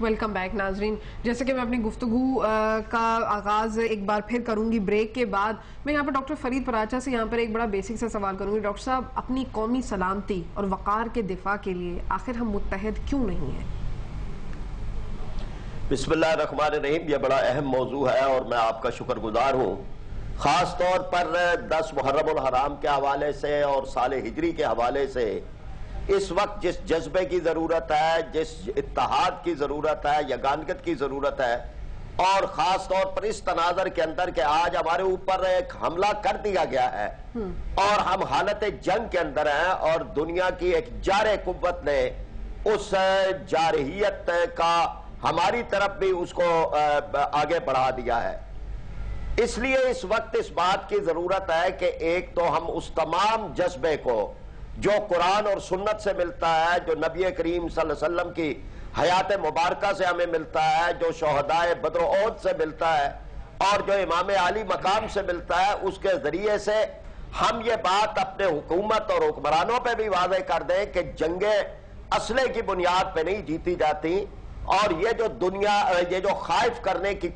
Welcome back ناظرین. جیسے کہ میں اپنی گفتگو کا آغاز ایک بار پھر کروں گی بریک کے بعد, میں یہاں پر ڈاکٹر فرید پراچا سے یہاں پر ایک بڑا بیسک سے سوال کروں گی. ڈاکٹر صاحب, اپنی قومی سلامتی اور وقار کے دفاع کے لیے آخر ہم متحد کیوں نہیں ہیں؟ بسم اللہ الرحمن الرحیم. یہ بڑا اہم موضوع ہے اور میں آپ کا شکر گزار ہوں, خاص طور پر 10 محرم الحرام کے حوالے سے اور سال ہجری کے حوالے سے اس وقت جس جذبے کی ضرورت ہے, جس اتحاد کی ضرورت ہے, یگانگت کی ضرورت ہے, اور خاص طور پر اس تناظر کے اندر کہ آج ہمارے اوپر ایک حملہ کر دیا گیا ہے اور ہم حالت جنگ کے اندر ہیں, اور دنیا کی ایک جارح قوت نے اس جارحیت کا ہماری طرف بھی اس کو آگے بڑھا دیا ہے. اس لیے اس وقت اس بات کی ضرورت ہے کہ ایک تو ہم اس تمام جذبے کو جو قرآن اور سنت سے ملتا ہے, جو نبی کریم صلی اللہ علیہ وسلم کی حیات مبارکہ سے ہمیں ملتا ہے, جو شہدائے بدر و احد سے ملتا ہے, اور جو امام عالی مقام سے ملتا ہے, اس کے ذریعے سے ہم یہ بات اپنے حکومت اور حکمرانوں پہ بھی واضح کر دیں کہ جنگیں اسلحے کی بنیاد پہ نہیں جیتی جاتی, اور یہ جو دنیا یہ جو خائف کرنے کی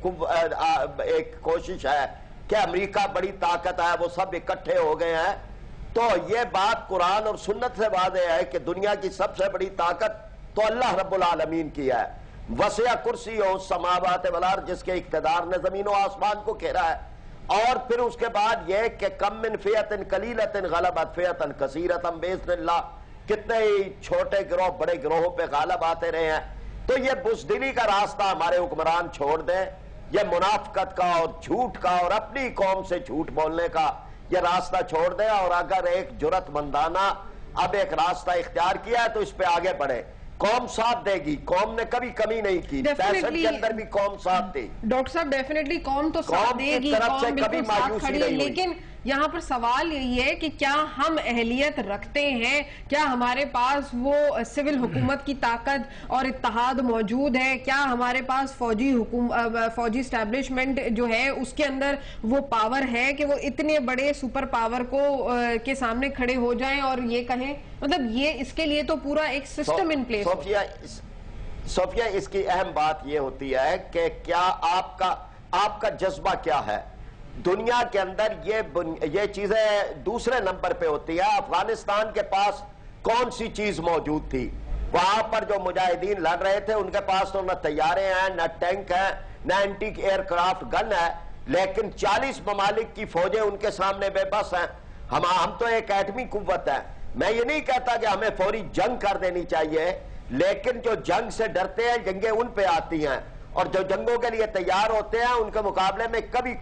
ایک کوشش ہے کہ امریکہ بڑی طاقت ہے, وہ سب اکٹھے ہو گئے ہیں, تو یہ بات قرآن اور سنت سے واضح ہے کہ دنیا کی سب سے بڑی طاقت تو اللہ رب العالمین کی ہے. وسع کرسیہ السماوات والارض, جس کے اقتدار نے زمین و آسمان کو گھیرا ہے. اور پھر اس کے بعد یہ کہ کم من فئۃ قلیلۃ غلبت فئۃ کثیرۃ باذن اللہ, کتنے ہی چھوٹے گروہ بڑے گروہوں پہ غالب آتے رہے ہیں. تو یہ بزدلی کا راستہ ہمارے حکمران چھوڑ دیں, یہ منافقت کا اور جھوٹ کا اور اپنی قوم سے جھوٹ بولنے کا یہ راستہ چھوڑ دیں, اور اگر ایک جرأت مندانہ اب ایک راستہ اختیار کیا ہے تو اس پہ آگے بڑھے. قوم ساتھ دے گی, قوم نے کبھی کمی نہیں کی, دہشت کے اندر بھی قوم ساتھ دی. ڈاکٹر صاحب ڈیفینیٹلی قوم تو ساتھ دے گی, قوم بالکل ساتھ کھڑی ہے, لیکن یہاں پر سوال یہی ہے کہ کیا ہم اہلیت رکھتے ہیں, کیا ہمارے پاس وہ سول حکومت کی طاقت اور اتحاد موجود ہے, کیا ہمارے پاس فوجی اسٹیبلشمنٹ جو ہے اس کے اندر وہ پاور ہے کہ وہ اتنے بڑے سپر پاور کو کے سامنے کھڑے ہو جائیں اور یہ کہیں, مطلب یہ اس کے لیے تو پورا ایک سسٹم ان پلیس. صوفیہ, اس کی اہم بات یہ ہوتی ہے کہ کیا آپ کا جذبہ کیا ہے. دنیا کے اندر یہ چیزیں دوسرے نمبر پہ ہوتی ہے. افغانستان کے پاس کون سی چیز موجود تھی؟ وہاں پر جو مجاہدین لڑ رہے تھے ان کے پاس تو نہ طیارے ہیں, نہ ٹینک ہیں, نہ اینٹی ایئر کرافٹ گن ہے, لیکن 40 ممالک کی فوجیں ان کے سامنے بے بس ہیں. ہم تو ایک ایٹمی قوت ہے. میں یہ نہیں کہتا کہ ہمیں فوری جنگ کر دینی چاہیے, لیکن جو جنگ سے ڈرتے ہیں جنگیں ان پہ آتی ہیں, اور جو جنگوں کے لیے تیار ہوتے ہیں ان کے مقابلے میں کبھی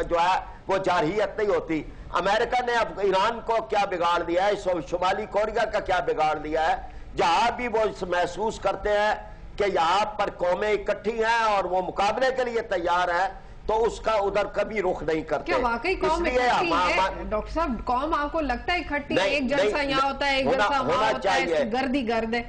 جو ہے وہ جارحیت نہیں ہوتی. امریکہ نے اب ایران کو کیا بگاڑ دیا ہے, شمالی کوریا کا کیا بگاڑ دیا ہے, جہاں بھی وہ محسوس کرتے ہیں کہ یہاں پر قومیں اکٹھی ہیں اور وہ مقابلے کے لیے تیار ہے, تو اس کا ادھر کبھی رخ نہیں کرتے. کیا واقعی قوم اکٹھی ہے ڈاکٹر صاحب؟ قوم آپ کو لگتا ہے اکٹھی ہے؟ ایک جلسہ یہاں ہوتا ہے, ایک جلسہ وہاں ہوتا ہے, گرد ہی گرد ہے.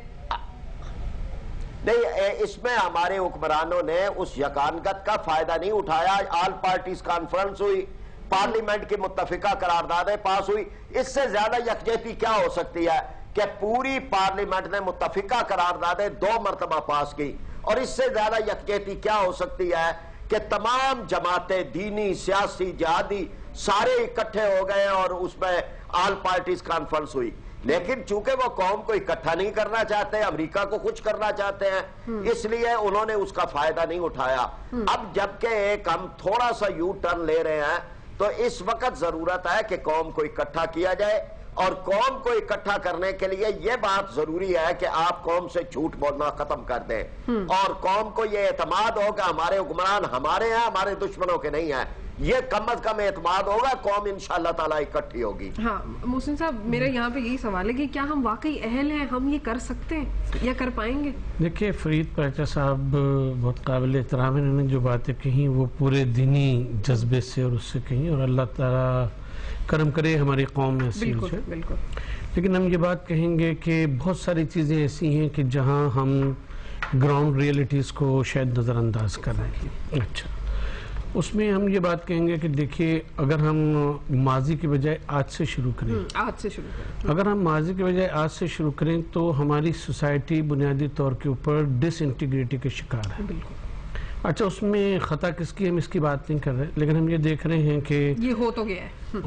نہیں, اس میں ہمارے حکمرانوں نے اس یگانگت کا فائدہ نہیں اٹھایا. آل پارٹیز کانفرنس ہوئی, پارلیمنٹ کی متفقہ قراردادیں پاس ہوئی, اس سے زیادہ یکجہتی کیا ہو سکتی ہے کہ پوری پارلیمنٹ نے متفقہ قراردادیں 2 مرتبہ پاس کی, اور اس سے زیادہ یکجہتی کیا ہو سکتی ہے کہ تمام جماعتیں دینی, سیاسی, جہادی سارے اکٹھے ہو گئے اور اس میں آل پارٹیز کانفرنس ہوئی. لیکن چونکہ وہ قوم کو اکٹھا نہیں کرنا چاہتے, امریکہ کو خوش کرنا چاہتے ہیں, اس لیے انہوں نے اس کا فائدہ نہیں اٹھایا. اب جبکہ ایک ہم تھوڑا سا یو ٹرن لے رہے ہیں, تو اس وقت ضرورت ہے کہ قوم کو اکٹھا کیا جائے, اور قوم کو اکٹھا کرنے کے لیے یہ بات ضروری ہے کہ آپ قوم سے جھوٹ بولنا ختم کر دیں, اور قوم کو یہ اعتماد ہو کہ ہمارے حکمران ہمارے ہیں, ہمارے دشمنوں کے نہیں ہیں. یہ کم از کم اعتماد ہوگا, قوم انشاءاللہ تعالیٰ اکٹھی ہوگی. ہاں محسن صاحب, میرا یہاں پہ یہی سوال ہے کہ کیا ہم واقعی اہل ہیں, ہم یہ کر سکتے ہیں یا کر پائیں گے؟ دیکھیں, فرید پراچا صاحب بہت قابل احترام ہیں, انہوں نے جو باتیں کہیں وہ پورے دینی جذبے سے اور اس سے کہیں, اور اللہ تعالیٰ کرم کرے ہماری قوم میں حصیل ہے. بالکل. لیکن ہم یہ بات کہیں گے کہ بہت ساری چیزیں ایسی ہیں کہ جہاں ہم گراؤنڈ ریئلٹیز کو شاید نظر انداز کر رہے ہیں. اچھا, اس میں ہم یہ بات کہیں گے کہ دیکھیے اگر ہم ماضی کے بجائے آج سے شروع کریں اگر ہم ماضی کے بجائے آج سے شروع کریں تو ہماری سوسائٹی بنیادی طور کے اوپر ڈس انٹیگریٹی کے شکار ہے. اچھا اس میں خطا کس کی ہم اس کی بات نہیں کر رہے لیکن ہم یہ دیکھ رہے ہیں کہ یہ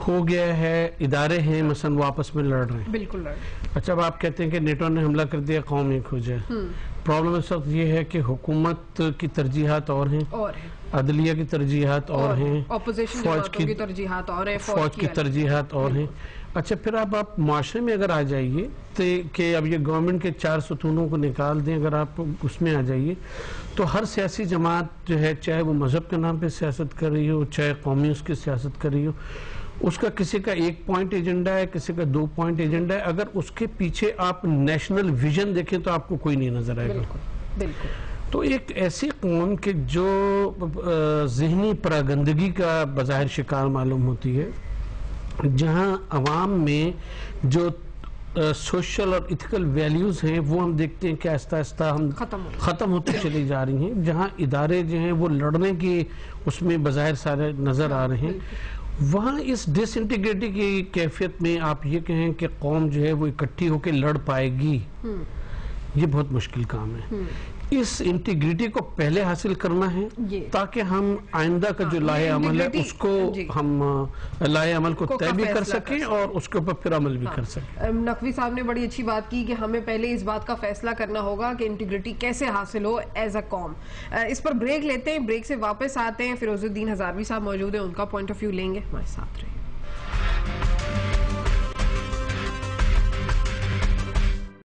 ہو گیا ہے ادارے ہیں مثلا وہ آپس میں لڑ رہے ہیں. بالکل. اچھا اب آپ کہتے ہیں کہ نیٹو نے حملہ کر دیا قوم ایک ہو جائے. پرابلم اس وقت یہ ہے کہ حکومت کی ترجیحات اور ہیں عدلیہ کی ترجیحات اور ہیں فوج کی ترجیحات اور ہیں. اچھا پھر آپ معاشرے میں اگر آ جائیے کہ اب یہ گورنمنٹ کے 4 ستونوں کو نکال دیں اگر آپ اس میں آ جائیے تو ہر سیاسی جماعت جو ہے چاہے وہ مذہب کے نام پہ سیاست کر رہی ہو چاہے قومی اس کی سیاست کر رہی ہو اس کا کسی کا 1 پوائنٹ ایجنڈا ہے کسی کا 2 پوائنٹ ایجنڈا ہے. اگر اس کے پیچھے آپ نیشنل ویژن دیکھیں تو آپ کو کوئی نہیں نظر آئے گا. تو ایک ایسی قوم کہ جو ذہنی پراگندگی کا بظاہر شکار معلوم ہوتی ہے جہاں عوام میں جو سوشل اور ایتھیکل ویلیوز ہیں وہ ہم دیکھتے ہیں کہ آہستہ آہستہ ہم ختم ہوتے چلی جا رہی ہیں جہاں ادارے جو ہیں وہ لڑنے کی اس میں بظاہر سارے نظر آ رہے ہیں وہاں اس ڈس انٹیگریٹی کی کیفیت میں آپ یہ کہیں کہ قوم جو ہے وہ اکٹھی ہو کے لڑ پائے گی یہ بہت مشکل کام ہے. اس انٹیگریٹی کو پہلے حاصل کرنا ہے تاکہ ہم آئندہ کا جو لائحہ عمل ہے اس کو ہم لائحہ عمل کو طے بھی کر سکیں اور اس کے اوپر پھر عمل بھی کر سکیں. نقوی صاحب نے بڑی اچھی بات کی کہ ہمیں پہلے اس بات کا فیصلہ کرنا ہوگا کہ انٹیگریٹی کیسے حاصل ہو ایز اے قوم. اس پر بریک لیتے ہیں بریک سے واپس آتے ہیں فیروز الدین ہزاروی صاحب موجود ہیں ان کا پوائنٹ آف ویو لیں گے ہمارے ساتھ رہیں.